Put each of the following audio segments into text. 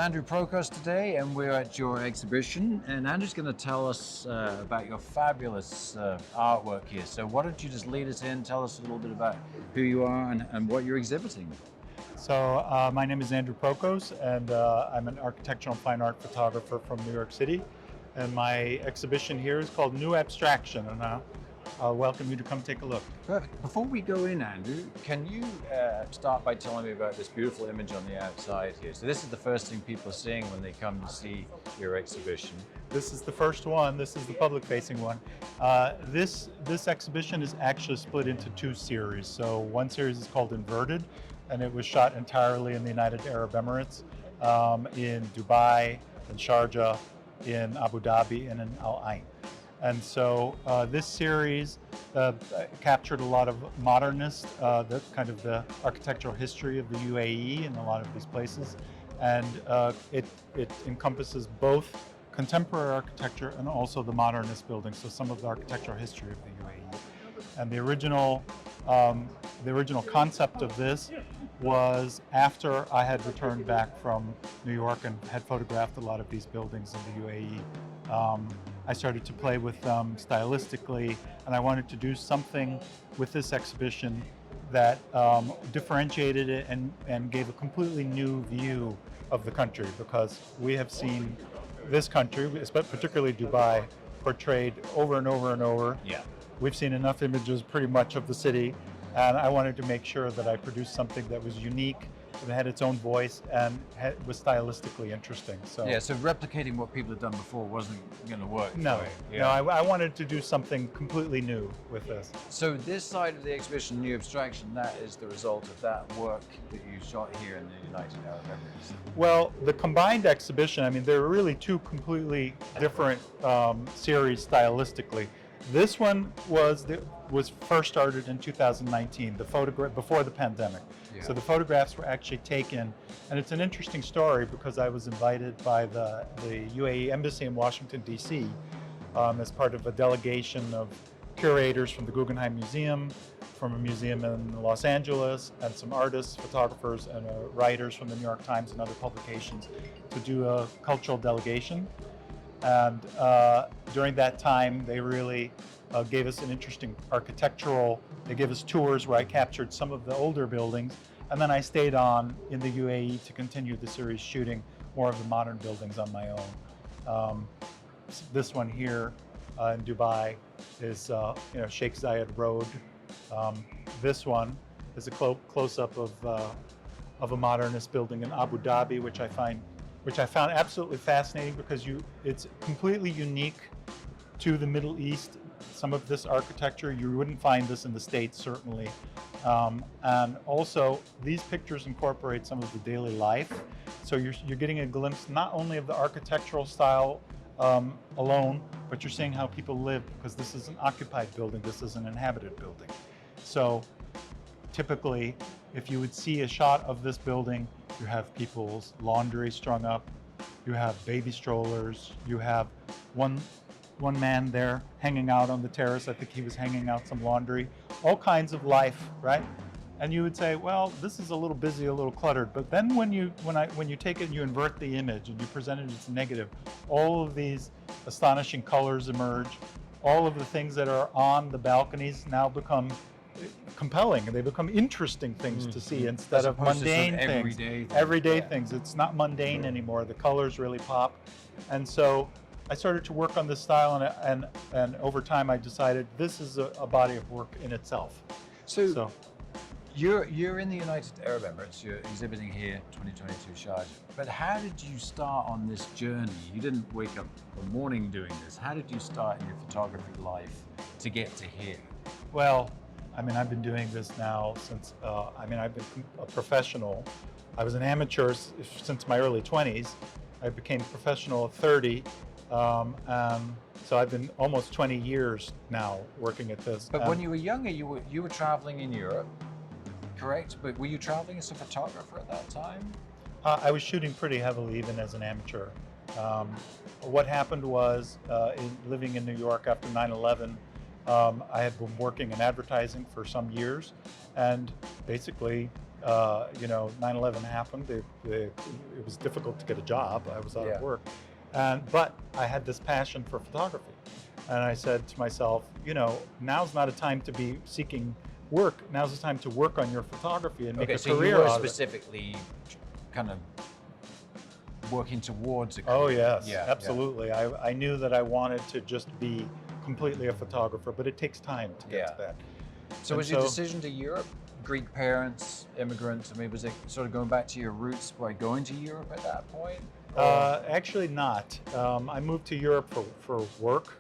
Andrew Prokos today, and we're at your exhibition. And Andrew's going to tell us about your fabulous artwork here. So why don't you just lead us in, tell us a little bit about who you are and what you're exhibiting. So my name is Andrew Prokos, and I'm an architectural and fine art photographer from New York City. And my exhibition here is called Neale Abstraction, and I'll welcome you to come take a look. Perfect. Before we go in, Andrew, can you start by telling me about this beautiful image on the outside here? So this is the first thing people are seeing when they come to see your exhibition. This is the first one. This is the public-facing one. This exhibition is actually split into two series. So one series is called Inverted, and it was shot entirely in the United Arab Emirates, in Dubai, in Sharjah, in Abu Dhabi, and in Al Ain. And so this series captured a lot of modernist, the kind of the architectural history of the UAE in a lot of these places, and it encompasses both contemporary architecture and also the modernist buildings. So some of the architectural history of the UAE. And the original concept of this was after I had returned back from New York and had photographed a lot of these buildings in the UAE. I started to play with them stylistically, and I wanted to do something with this exhibition that differentiated it and gave a completely new view of the country, because we have seen this country, particularly Dubai, portrayed over and over and over. Yeah. We've seen enough images pretty much of the city, and I wanted to make sure that I produced something that was unique, that had its own voice, and was stylistically interesting. So yeah, so replicating what people had done before wasn't going to work. No, yeah. no, I wanted to do something completely new with this. So this side of the exhibition, New Abstraction, that is the result of that work that you shot here in the United Arab Emirates. Well, the combined exhibition, I mean, there were really two completely different series stylistically. This one was first started in 2019, the photograph before the pandemic. Yeah. So the photographs were actually taken, and it's an interesting story because I was invited by the UAE Embassy in Washington, D.C. As part of a delegation of curators from the Guggenheim Museum, from a museum in Los Angeles, and some artists, photographers, and writers from the New York Times and other publications to do a cultural delegation. And during that time, they really gave us an interesting they gave us tours where I captured some of the older buildings, and then I stayed on in the UAE to continue the series shooting more of the modern buildings on my own. This one here in Dubai is Sheikh Zayed Road. This one is a close-up of a modernist building in Abu Dhabi, which I found absolutely fascinating because it's completely unique to the Middle East. Some of this architecture, you wouldn't find this in the States, certainly. And also, these pictures incorporate some of the daily life. So you're getting a glimpse not only of the architectural style alone, but you're seeing how people live, because this is an occupied building, this is an inhabited building. So typically, if you would see a shot of this building, you have people's laundry strung up, you have baby strollers, you have one man there hanging out on the terrace. I think he was hanging out some laundry, all kinds of life, right? And you would say, well, this is a little busy, a little cluttered. But then when you take it and you invert the image and you present it as negative, all of these astonishing colors emerge. All of the things that are on the balconies now become compelling, and they become interesting things to see instead of mundane things. Everyday things. It's not mundane anymore. The colors really pop. And so I started to work on this style, and over time I decided this is a body of work in itself. So you're in the United Arab Emirates, you're exhibiting here, 2022 Sharjah. But how did you start on this journey? You didn't wake up one morning doing this. How did you start in your photography life to get to here? Well, I mean, I've been doing this now since, I've been a professional. I was an amateur since my early 20s. I became professional at 30. So I've been almost 20 years now working at this. But when you were younger, you were traveling in Europe, correct? But were you traveling as a photographer at that time? I was shooting pretty heavily even as an amateur. What happened was, living in New York after 9/11, I had been working in advertising for some years, and basically 9/11 happened. It was difficult to get a job. I was out Yeah. of work, but I had this passion for photography, and I said to myself, now's not a time to be seeking work. Now's the time to work on your photography and make a so career you were out of it. specifically kind of working towards a Oh career. yes, Yeah, absolutely. I knew that I wanted to just be completely a photographer, but it takes time to get to that. So And was your decision to Europe? Greek parents, immigrants? I mean, was it sort of going back to your roots by going to Europe at that point? Actually not. I moved to Europe for work.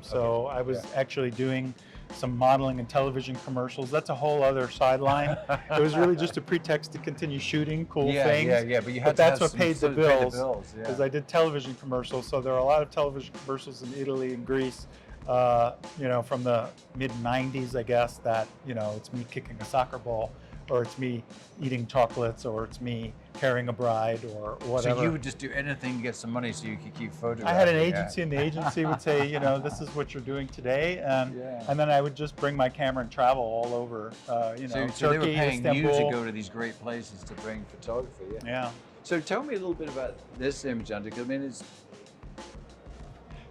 So I was actually doing some modeling and television commercials. That's a whole other sideline. It was really just a pretext to continue shooting cool things. Yeah, but you had to that's have what some paid the sort of pay the bills. yeah. Because I did television commercials. So there are a lot of television commercials in Italy and Greece, from the mid 90s, I guess, that, it's me kicking a soccer ball, or it's me eating chocolates, or it's me carrying a bride, or whatever. So you would just do anything to get some money so you could keep photographing? I had an agency, and the agency would say, this is what you're doing today, and then I would just bring my camera and travel all over, so Turkey, they were paying Istanbul. you to go to these great places to bring photography. Yeah. So tell me a little bit about this image, Andy. I mean, it's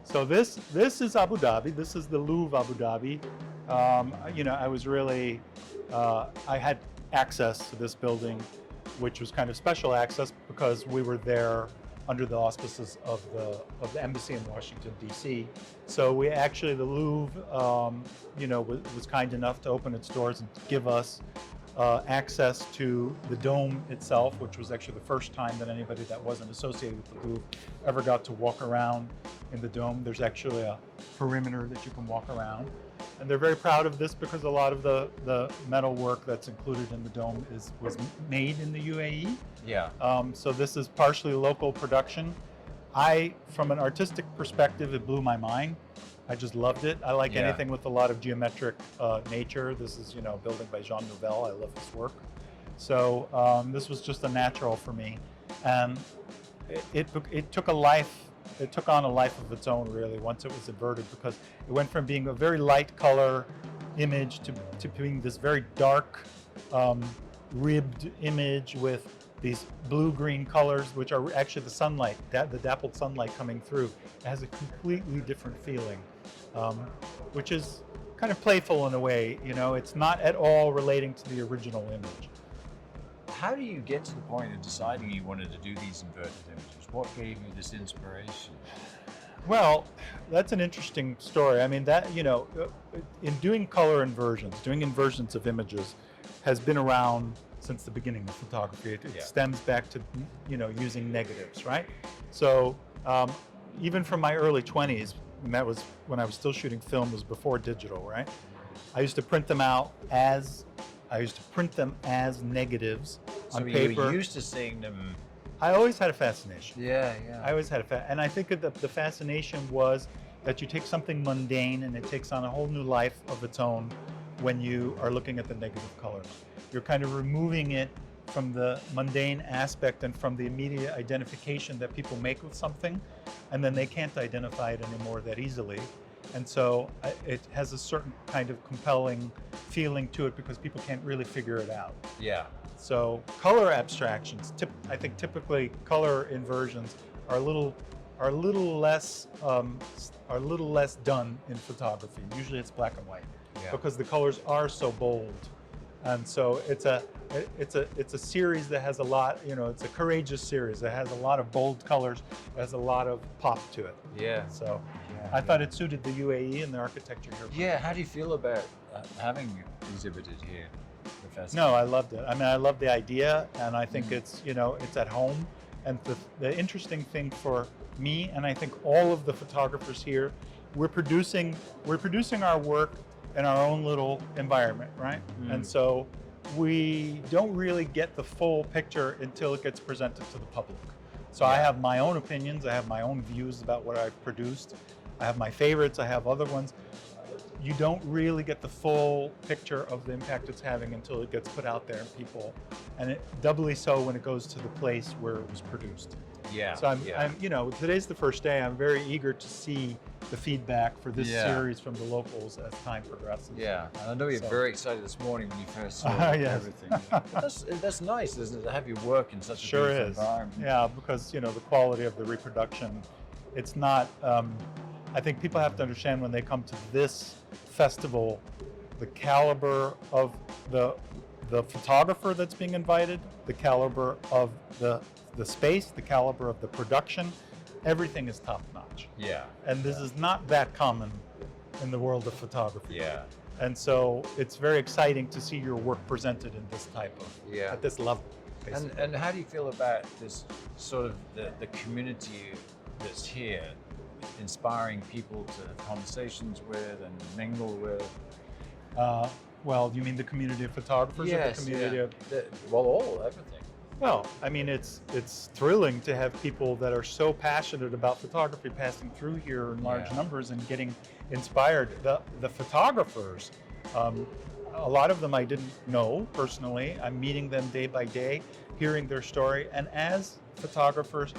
So this is Abu Dhabi. This is the Louvre Abu Dhabi. I was really, I had access to this building, which was kind of special access because we were there under the auspices of the embassy in Washington, D.C. So the Louvre, was kind enough to open its doors and give us access to the dome itself, which was actually the first time that anybody that wasn't associated with the Louvre ever got to walk around in the dome. There's actually a perimeter that you can walk around. And they're very proud of this because a lot of the metal work that's included in the dome was made in the UAE. Yeah. So this is partially local production. From an artistic perspective, it blew my mind. I just loved it. I like anything with a lot of geometric nature. This is, building by Jean Nouvel. I love his work. So this was just a natural for me. And it took on a life of its own, really, once it was inverted, because it went from being a very light color image to being this very dark, ribbed image with these blue-green colors, which are actually the sunlight, the dappled sunlight coming through. It has a completely different feeling, which is kind of playful in a way. It's not at all relating to the original image. How do you get to the point of deciding you wanted to do these inverted images? What gave you this inspiration? Well, that's an interesting story. I mean, in doing color inversions, doing inversions of images has been around since the beginning of photography. It stems back to, using negatives, right? So even from my early 20s, and that was when I was still shooting film, was before digital, right? I used to print them as negatives on paper. So you were used to seeing them. I always had a fascination. Yeah. I always had and I think that the fascination was that you take something mundane and it takes on a whole new life of its own when you are looking at the negative colors. You're kind of removing it from the mundane aspect and from the immediate identification that people make with something, and then they can't identify it anymore that easily. And so it has a certain kind of compelling feeling to it because people can't really figure it out. Yeah. So color abstractions, I think typically color inversions are a little less done in photography. Usually it's black and white because the colors are so bold, and so it's a series that has a lot. It's a courageous series that has a lot of bold colors, has a lot of pop to it. Yeah. So I thought it suited the UAE and the architecture here. Yeah. How do you feel about having exhibited here, Professor? No, I loved it. I mean, I love the idea, and I think it's at home. And the interesting thing for me, and I think all of the photographers here, we're producing our work in our own little environment, right? And so we don't really get the full picture until it gets presented to the public. So I have my own opinions, I have my own views about what I've produced. I have my favorites, I have other ones. You don't really get the full picture of the impact it's having until it gets put out there and people, and it doubly so when it goes to the place where it was produced. Yeah. So I'm today's the first day. I'm very eager to see the feedback for this Yeah. series from the locals as time progresses. Yeah, and I know you're So- very excited this morning when you first saw Yes. everything. But that's nice, isn't it, to have you work in such a Sure beautiful is. environment? Yeah, because the quality of the reproduction, it's not. I think people have to understand when they come to this festival, the caliber of the photographer that's being invited, the caliber of the space, the caliber of the production, everything is top notch. Yeah. And this is not that common in the world of photography. Yeah. And so it's very exciting to see your work presented in this type of, Yeah. at this level. Basically. And how do you feel about this sort of the community that's here, inspiring people to have conversations with and mingle with? Well, you mean the community of photographers or the community of? Everything. Well, I mean, it's thrilling to have people that are so passionate about photography passing through here in large Yeah. numbers and getting inspired. The photographers, a lot of them I didn't know personally. I'm meeting them day by day, hearing their story, and as photographers,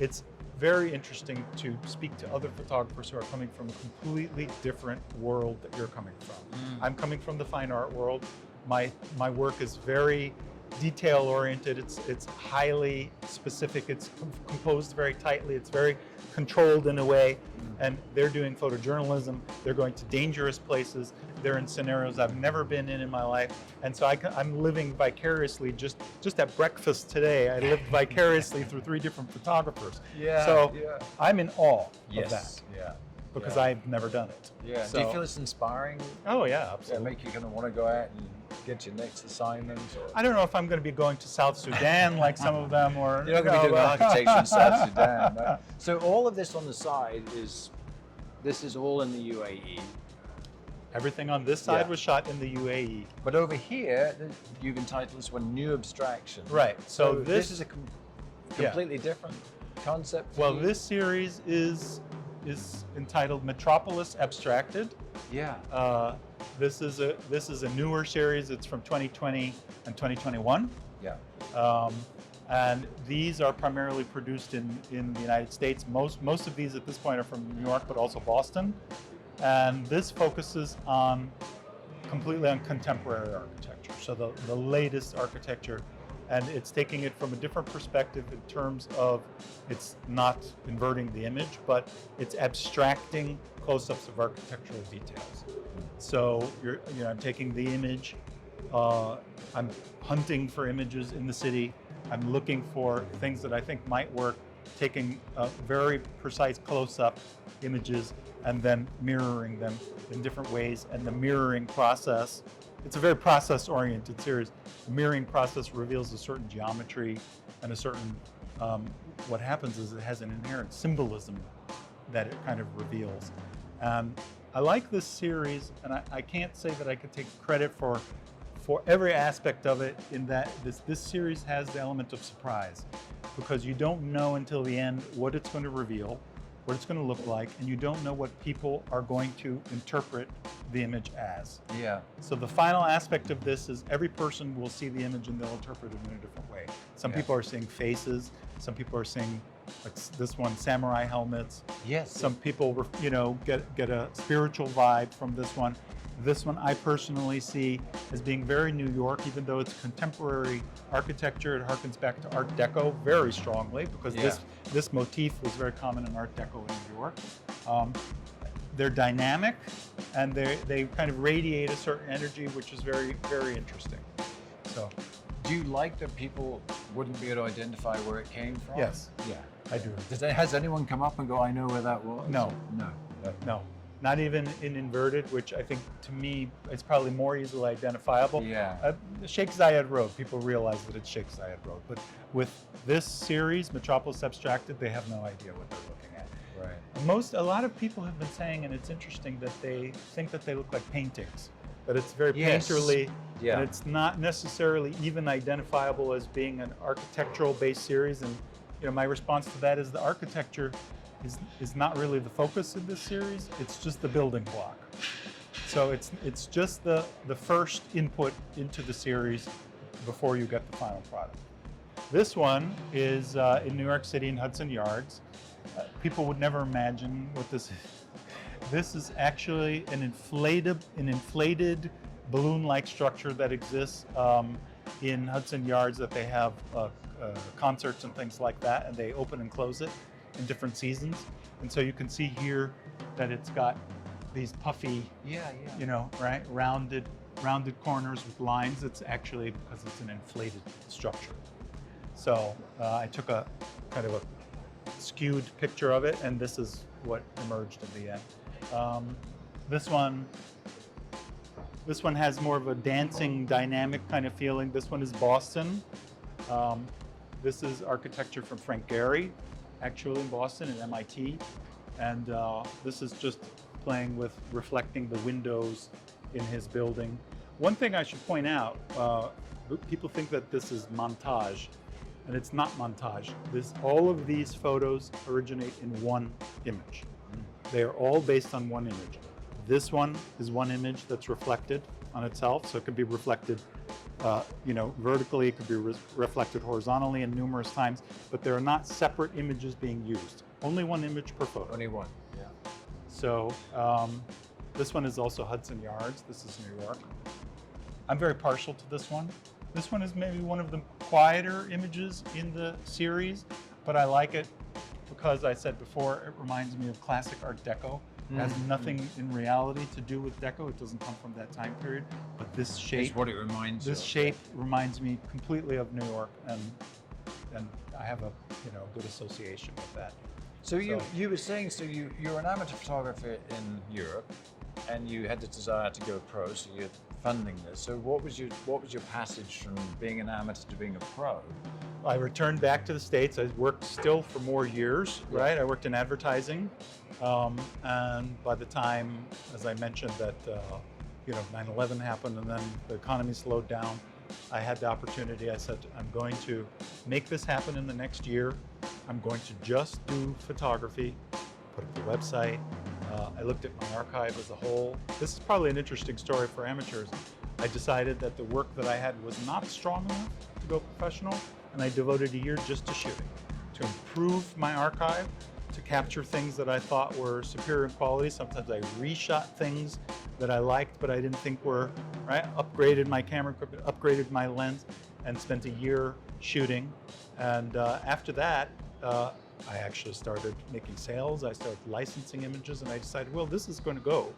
it's very interesting to speak to other photographers who are coming from a completely different world that you're coming from. I'm coming from the fine art world. My work is very detail oriented. It's highly specific. It's composed very tightly. It's very controlled in a way. And they're doing photojournalism. They're going to dangerous places. They're in scenarios I've never been in my life. And so I'm living vicariously. Just at breakfast today, I lived vicariously through 3 different photographers. Yeah. So yeah. I'm in awe Yes. of that Yeah. because Yeah. I've never done it. Yeah. So, Do you feel it's inspiring? Oh yeah, Yeah, absolutely. make you kind of want to go out and get your next assignment? Or... I don't know if I'm going to be going to South Sudan like some of them, or You're not going to be doing architecture in South Sudan, right? So all of this on the side this is all in the UAE. Everything on this side Yeah. was shot in the UAE. But over here, you've entitled this one New Abstraction. Right. So this is a completely different concept. for Well, you? this series is entitled Metropolis Abstracted. Yeah. This is a newer series. It's from 2020 and 2021. Yeah. And these are primarily produced in the United States. Most of these at this point are from New York, but also Boston. And this focuses completely on contemporary architecture. So the latest architecture, and it's taking it from a different perspective in terms of it's not inverting the image, but it's abstracting close-ups of architectural details. So I'm taking the image, I'm hunting for images in the city, I'm looking for things that I think might work, taking very precise close-up images and then mirroring them in different ways. And the mirroring process, it's a very process-oriented series. The mirroring process reveals a certain geometry and a certain, what happens is it has an inherent symbolism that it kind of reveals. I like this series, and I can't say that I could take credit for every aspect of it, in that this series has the element of surprise, because you don't know until the end what it's going to reveal, what it's going to look like, and you don't know what people are going to interpret the image as. Yeah. So the final aspect of this is every person will see the image and they'll interpret it in a different way. Some people are seeing faces, some people are seeing, like this one, samurai helmets. Yes. Some people, get a spiritual vibe from this one. This one I personally see as being very New York, even though it's contemporary architecture. It harkens back to Art Deco very strongly, because this motif was very common in Art Deco in New York. They're dynamic, and they kind of radiate a certain energy, which is very, very interesting. So, do you like that people wouldn't be able to identify where it came from? Yes. Yeah. I do. Has anyone come up and go, I know where that was? No. No. Not even in inverted, which I think to me is probably more easily identifiable. Yeah. Sheikh Zayed Road, people realize that it's Sheikh Zayed Road, but with this series, Metropolis Abstracted, they have no idea what they're looking at. Right. A lot of people have been saying, and it's interesting, that they think that they look like paintings, that it's very Yes. painterly, Yeah. and it's not necessarily even identifiable as being an architectural-based series. And my response to that is the architecture is not really the focus of this series. It's just the building block. So it's just the first input into the series before you get the final product. This one is in New York City in Hudson Yards. People would never imagine what this This is actually an inflated balloon-like structure that exists in Hudson Yards, that they have concerts and things like that, and they open and close it in different seasons. And so you can see here that it's got these puffy, you know, right, rounded corners with lines. It's actually because it's an inflated structure. So I took a kind of a skewed picture of it, and this is what emerged in the end. This one has more of a dancing, dynamic kind of feeling. This one is Boston. This is architecture from Frank Gehry, actually in Boston at MIT. And this is just playing with reflecting the windows in his building. One thing I should point out, people think that this is montage, and it's not montage. All of these photos originate in one image. They are all based on one image. This one is one image that's reflected on itself, so it could be reflected you know, vertically, it could be reflected horizontally and numerous times, but there are not separate images being used. Only one image per photo. Only one, yeah. So this one is also Hudson Yards. This is New York. I'm very partial to this one. This one is maybe one of the quieter images in the series, but I like it because I said before, it reminds me of classic Art Deco. It has nothing in reality to do with Deco. It doesn't come from that time period, but this shape, it's what it reminds you this of. shape reminds me completely of New York, and I have a good association with that. So you were saying, so you're an amateur photographer in Europe, and you had the desire to go pro, so you're funding this. So what was your passage from being an amateur to being a pro? I returned back to the States. I worked still for more years, right? I worked in advertising, and by the time, as I mentioned, that 9/11 happened, and then the economy slowed down, I had the opportunity. I said, I'm going to make this happen in the next year. I'm going to just do photography, put up the website. I looked at my archive as a whole. This is probably an interesting story for amateurs. I decided that the work that I had was not strong enough to go professional, and I devoted a year just to shooting, to improve my archive, to capture things that I thought were superior in quality. Sometimes I reshot things that I liked, but I didn't think were, right? Upgraded my camera equipment, upgraded my lens, and spent a year shooting. And after that, I actually started making sales. I started licensing images, and I decided, well, this is going to go.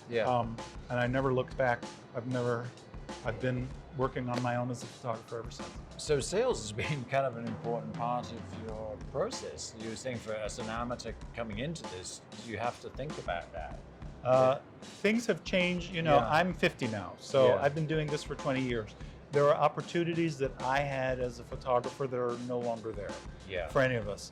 Yeah. And I never looked back. I've been working on my own as a photographer ever since. So sales has been kind of an important part of your process. You were saying, as an amateur coming into this, you have to think about that. Things have changed. Yeah. I'm 50 now, so Yeah. I've been doing this for 20 years. There are opportunities that I had as a photographer that are no longer there for any of us.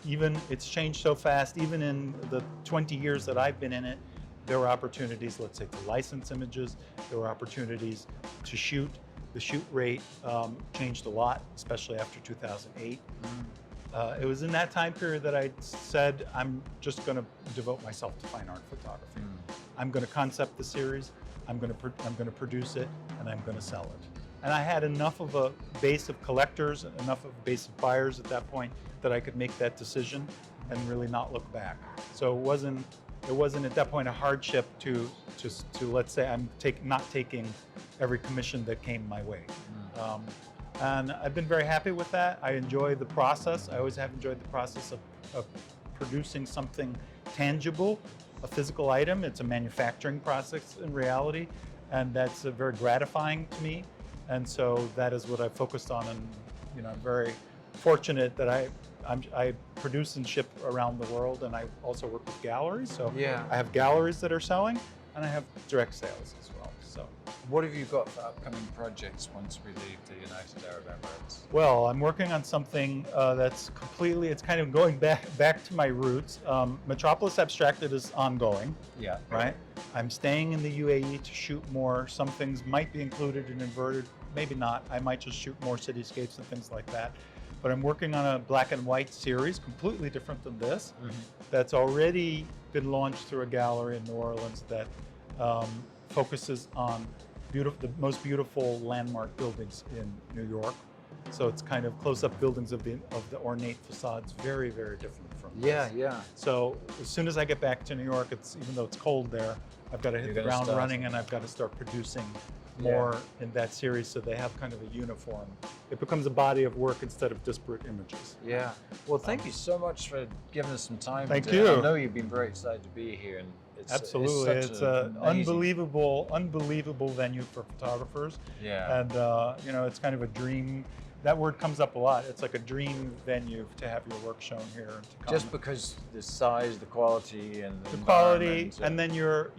Even it's changed so fast. Even in the 20 years that I've been in it, there were opportunities, let's say, to license images. There were opportunities to shoot. The shoot rate changed a lot, especially after 2008. It was in that time period that I said, I'm just going to devote myself to fine art photography. I'm going to concept the series. I'm going to produce it, and I'm going to sell it. And I had enough of a base of collectors, enough of a base of buyers at that point that I could make that decision and really not look back. So it wasn't at that point a hardship to let's say I'm not taking every commission that came my way. And I've been very happy with that. I enjoy the process. I always have enjoyed the process of producing something tangible, a physical item. It's a manufacturing process in reality, and that's very gratifying to me. And so that is what I focused on, and I'm very fortunate that I produce and ship around the world, and I also work with galleries. So I have galleries that are selling, and I have direct sales as well. So what have you got for upcoming projects once we leave the United Arab Emirates? Well, I'm working on something that's it's kind of going back to my roots. Metropolis Abstraction is ongoing. Yeah. Right? I'm staying in the UAE to shoot more. Some things might be included in inverted, maybe not. I might just shoot more cityscapes and things like that. But I'm working on a black and white series, completely different than this, that's already been launched through a gallery in New Orleans that focuses on the most beautiful landmark buildings in New York. So it's kind of close-up buildings of the ornate facades, very, very different from Yeah, this. yeah. So as soon as I get back to New York, even though it's cold there, I've got to hit the ground running, and I've got to start producing more in that series, so they have kind of a uniform. It becomes a body of work instead of disparate images. Yeah. Well, thank you so much for giving us some time. Thank you. I know you've been very excited to be here, and Absolutely, it's an amazing... unbelievable venue for photographers. Yeah. And you know, it's kind of a dream. That word comes up a lot. It's like a dream venue to have your work shown here. And to come. Just because the size, the quality, and the quality, and then you're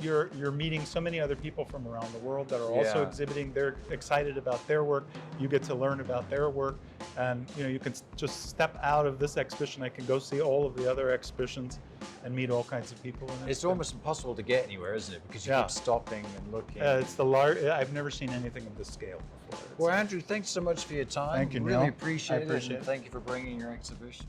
meeting so many other people from around the world that are also exhibiting. They're excited about their work. You get to learn about their work, and you know, you can just step out of this exhibition. I can go see all of the other exhibitions and meet all kinds of people. And it's almost impossible to get anywhere, isn't it? Because you keep stopping and looking. It's the large. I've never seen anything of this scale before. Well, Andrew, thanks so much for your time. Thank you, Really Neale. appreciate it. I appreciate And it. thank you for bringing your exhibition.